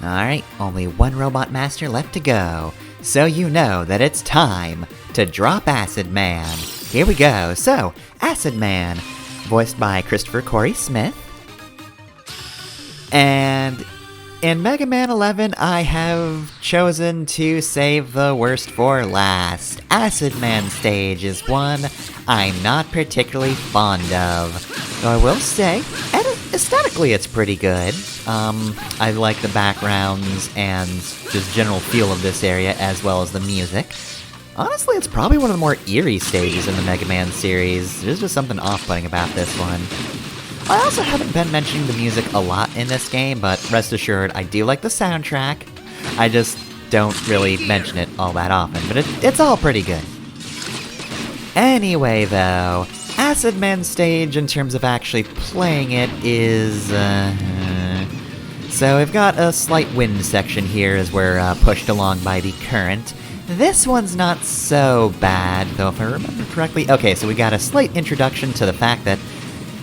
Alright, only one Robot Master left to go. So you know that it's time to drop Acid Man. Here we go. So, Acid Man, voiced by Christopher Corey Smith. And in Mega Man 11, I have chosen to save the worst for last. Acid Man stage is one I'm not particularly fond of. Though I will say, aesthetically it's pretty good. I like the backgrounds and just general feel of this area as well as the music. Honestly, it's probably one of the more eerie stages in the Mega Man series. There's just something off-putting about this one. I also haven't been mentioning the music a lot in this game, but rest assured, I do like the soundtrack. I just don't really mention it all that often, but it's all pretty good. Anyway, though, Acid Man stage, in terms of actually playing it, is, So we've got a slight wind section here as we're pushed along by the current. This one's not so bad, though, if I remember correctly. Okay, so we got a slight introduction to the fact that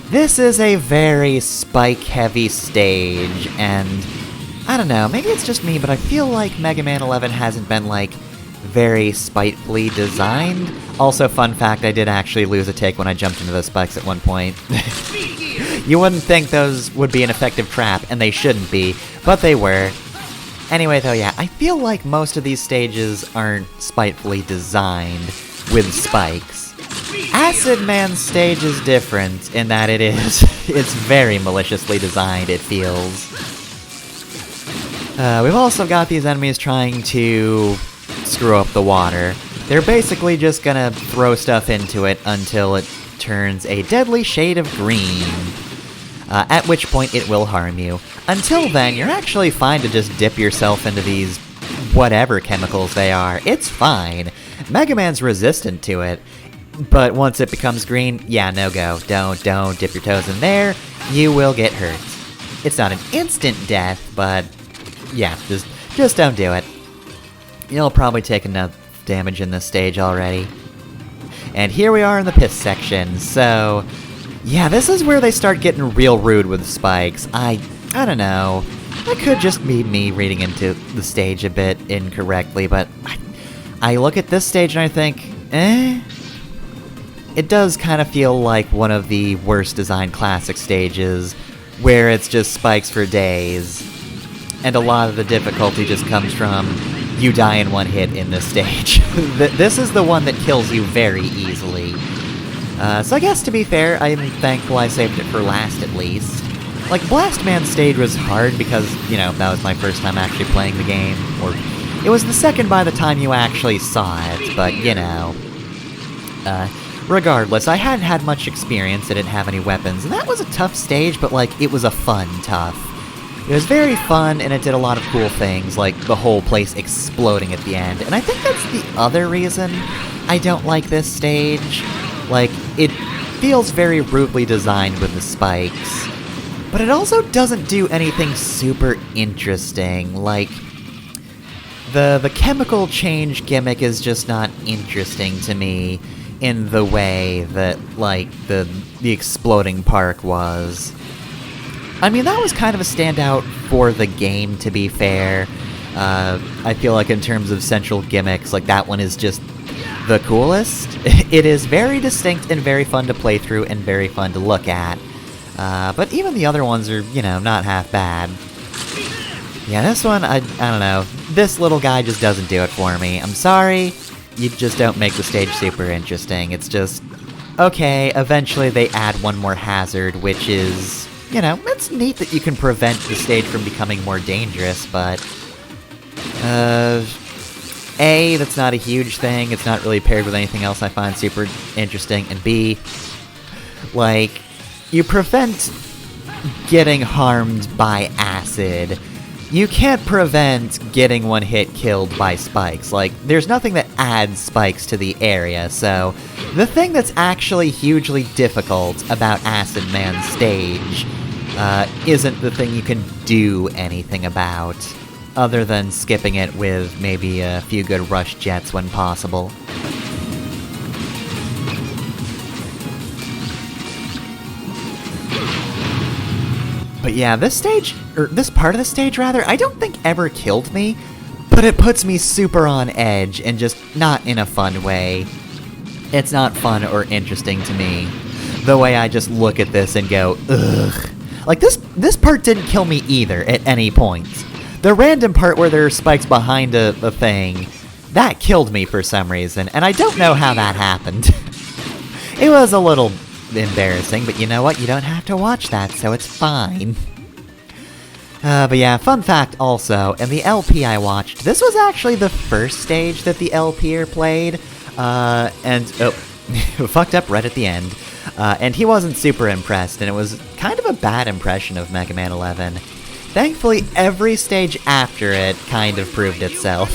this is a very spike-heavy stage, and I don't know, maybe it's just me, but I feel like Mega Man 11 hasn't been, like, very spitefully designed. Also, fun fact, I did actually lose a take when I jumped into those spikes at one point. You wouldn't think those would be an effective trap, and they shouldn't be, but they were. Anyway, though, yeah, I feel like most of these stages aren't spitefully designed with spikes. Acid Man's stage is different in that it is. It's very maliciously designed, it feels. We've also got these enemies trying to screw up the water. They're basically just gonna throw stuff into it until it turns a deadly shade of green. At which point it will harm you. Until then, you're actually fine to just dip yourself into these whatever chemicals they are. It's fine. Mega Man's resistant to it. But once it becomes green, yeah, no go. Don't dip your toes in there. You will get hurt. It's not an instant death, but yeah, just don't do it. You'll probably take enough damage in this stage already. And here we are in the piss section, so yeah, this is where they start getting real rude with spikes. I don't know. That could just be me reading into the stage a bit incorrectly, but I look at this stage and I think, It does kind of feel like one of the worst designed classic stages, where it's just spikes for days, and a lot of the difficulty just comes from you die in one hit in this stage. This is the one that kills you very easily. So I guess, to be fair, I'm thankful I saved it for last at least. Like, Blast Man stage was hard because, you know, that was my first time actually playing the game, or it was the second by the time you actually saw it, but, you know. Regardless, I hadn't had much experience, I didn't have any weapons, and that was a tough stage, but, like, it was a fun tough. It was very fun, and it did a lot of cool things, like the whole place exploding at the end, and I think that's the other reason I don't like this stage. Like, it feels very rudely designed with the spikes, but it also doesn't do anything super interesting. Like, the chemical change gimmick is just not interesting to me in the way that, like, the exploding park was. I mean, that was kind of a standout for the game, to be fair. I feel like in terms of central gimmicks, like, that one is just the coolest. It is very distinct and very fun to play through and very fun to look at. But even the other ones are, you know, not half bad. Yeah, this one, I don't know. This little guy just doesn't do it for me. I'm sorry, you just don't make the stage super interesting. It's just, okay, eventually they add one more hazard, which is, you know, it's neat that you can prevent the stage from becoming more dangerous, but A, that's not a huge thing, it's not really paired with anything else I find super interesting, and B, like, you prevent getting harmed by acid. You can't prevent getting one hit killed by spikes. Like, there's nothing that adds spikes to the area, so the thing that's actually hugely difficult about Acid Man's stage isn't the thing you can do anything about, other than skipping it with maybe a few good rush jets when possible. But yeah, this stage, or this part of the stage rather, I don't think ever killed me, but it puts me super on edge and just not in a fun way. It's not fun or interesting to me. The way I just look at this and go, ugh. Like, this part didn't kill me either at any point. The random part where there are spikes behind a thing, that killed me for some reason, and I don't know how that happened. It was a little embarrassing, but you know what? You don't have to watch that, so it's fine. But yeah, fun fact also, in the LP I watched, this was actually the first stage that the LPer played, fucked up right at the end. And he wasn't super impressed, and it was kind of a bad impression of Mega Man 11. Thankfully, every stage after it kind of proved itself.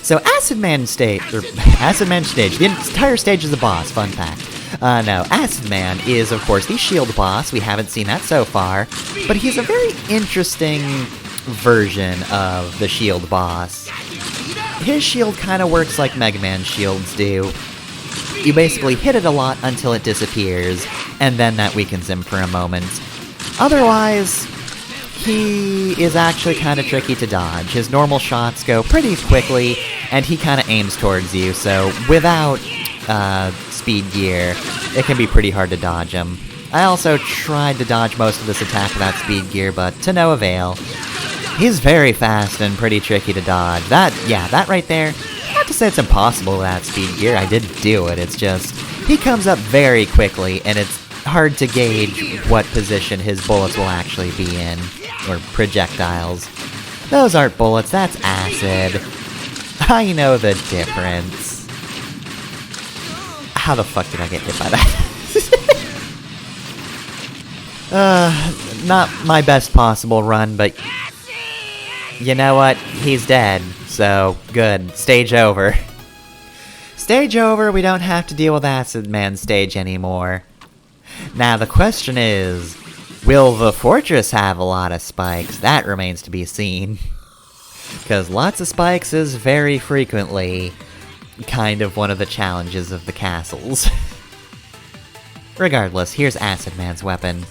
So Acid Man stage, the entire stage is a boss, fun fact. No, Acid Man is, of course, the shield boss. We haven't seen that so far, but he's a very interesting version of the shield boss. His shield kind of works like Mega Man shields do. You basically hit it a lot until it disappears, and then that weakens him for a moment. Otherwise, he is actually kind of tricky to dodge. His normal shots go pretty quickly, and he kind of aims towards you, so without speed gear, it can be pretty hard to dodge him. I also tried to dodge most of this attack without speed gear, but to no avail. He's very fast and pretty tricky to dodge. That right there, not to say it's impossible without speed gear, I did do it, it's just, he comes up very quickly, and it's hard to gauge what position his bullets will actually be in, or projectiles. Those aren't bullets, that's acid. I know the difference. How the fuck did I get hit by that? Not my best possible run, but you know what? He's dead, so good. Stage over. Stage over, we don't have to deal with Acid Man stage anymore. Now the question is, will the fortress have a lot of spikes? That remains to be seen. Because lots of spikes is very frequently kind of one of the challenges of the castles. Regardless, here's Acid Man's weapon.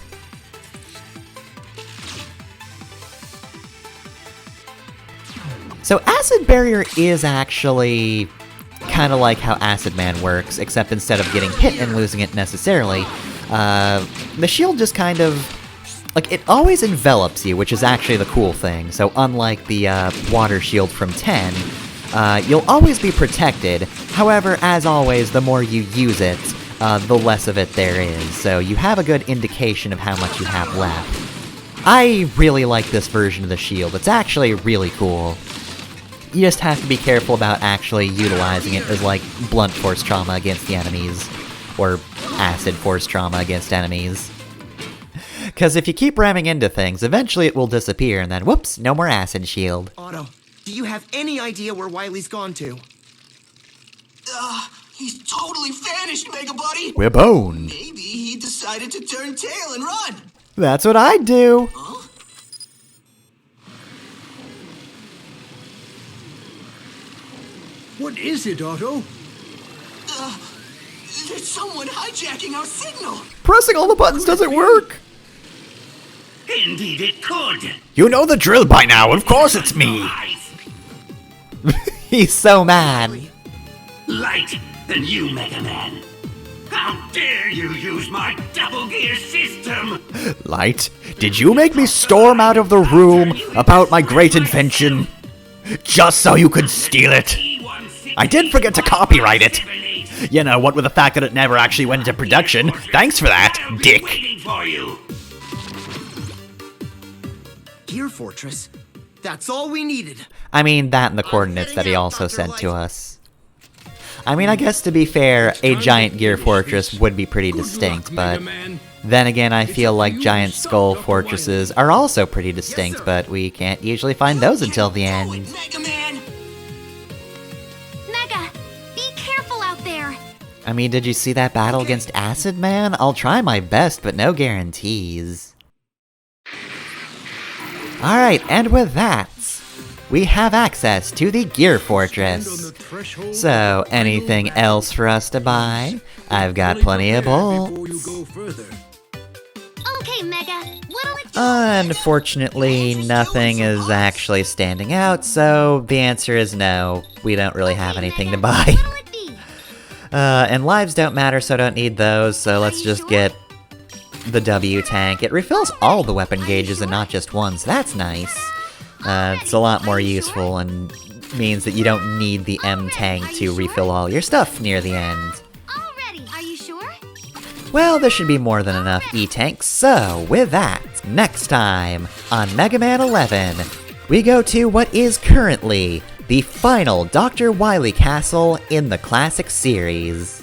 So Acid Barrier is actually kind of like how Acid Man works, except instead of getting hit and losing it necessarily, the shield just kind of, like, it always envelops you, which is actually the cool thing. So unlike the water shield from 10, you'll always be protected. However, as always, the more you use it, the less of it there is. So you have a good indication of how much you have left. I really like this version of the shield. It's actually really cool. You just have to be careful about actually utilizing it as, like, blunt force trauma against the enemies. Or acid force trauma against enemies. Because if you keep ramming into things, eventually it will disappear, and then whoops, no more acid shield. Otto, do you have any idea where Wily's gone to? He's totally vanished, Mega Buddy! We're boned. Maybe he decided to turn tail and run! That's what I'd do! Huh? What is it, Otto? There's someone hijacking our signal! Pressing all the buttons doesn't work! Indeed it could! You know the drill by now, of course it's me! He's so mad. Light than you, Mega Man! How dare you use my double gear system! Light, did you make me storm out of the room about my great invention? Just so you could steal it? I did forget to copyright it. You know, what with the fact that it never actually went into production. Thanks for that, dick. Gear Fortress? That's all we needed. I mean, that and the coordinates that he also sent to us. I mean, I guess to be fair, a giant Gear Fortress would be pretty distinct, but then again, I feel like giant Skull Fortresses are also pretty distinct, but we can't usually find those until the end. Mega Man! Mega, be careful out there! I mean, did you see that battle against Acid Man? I'll try my best, but no guarantees. Alright, and with that, we have access to the Gear Fortress. So, anything else for us to buy? I've got plenty of bolts. Hey, Mega, what'll it do? Unfortunately, nothing is actually standing out, so the answer is no. We don't really have anything to buy. What'll it be? And lives don't matter, so don't need those, so let's just get the W tank. It refills all the weapon gauges and not just one, so that's nice. It's a lot more useful and means that you don't need the M tank to refill all your stuff near the end. Already, are you sure? Well, there should be more than enough E-tanks, so with that, next time on Mega Man 11, we go to what is currently the final Dr. Wily castle in the classic series.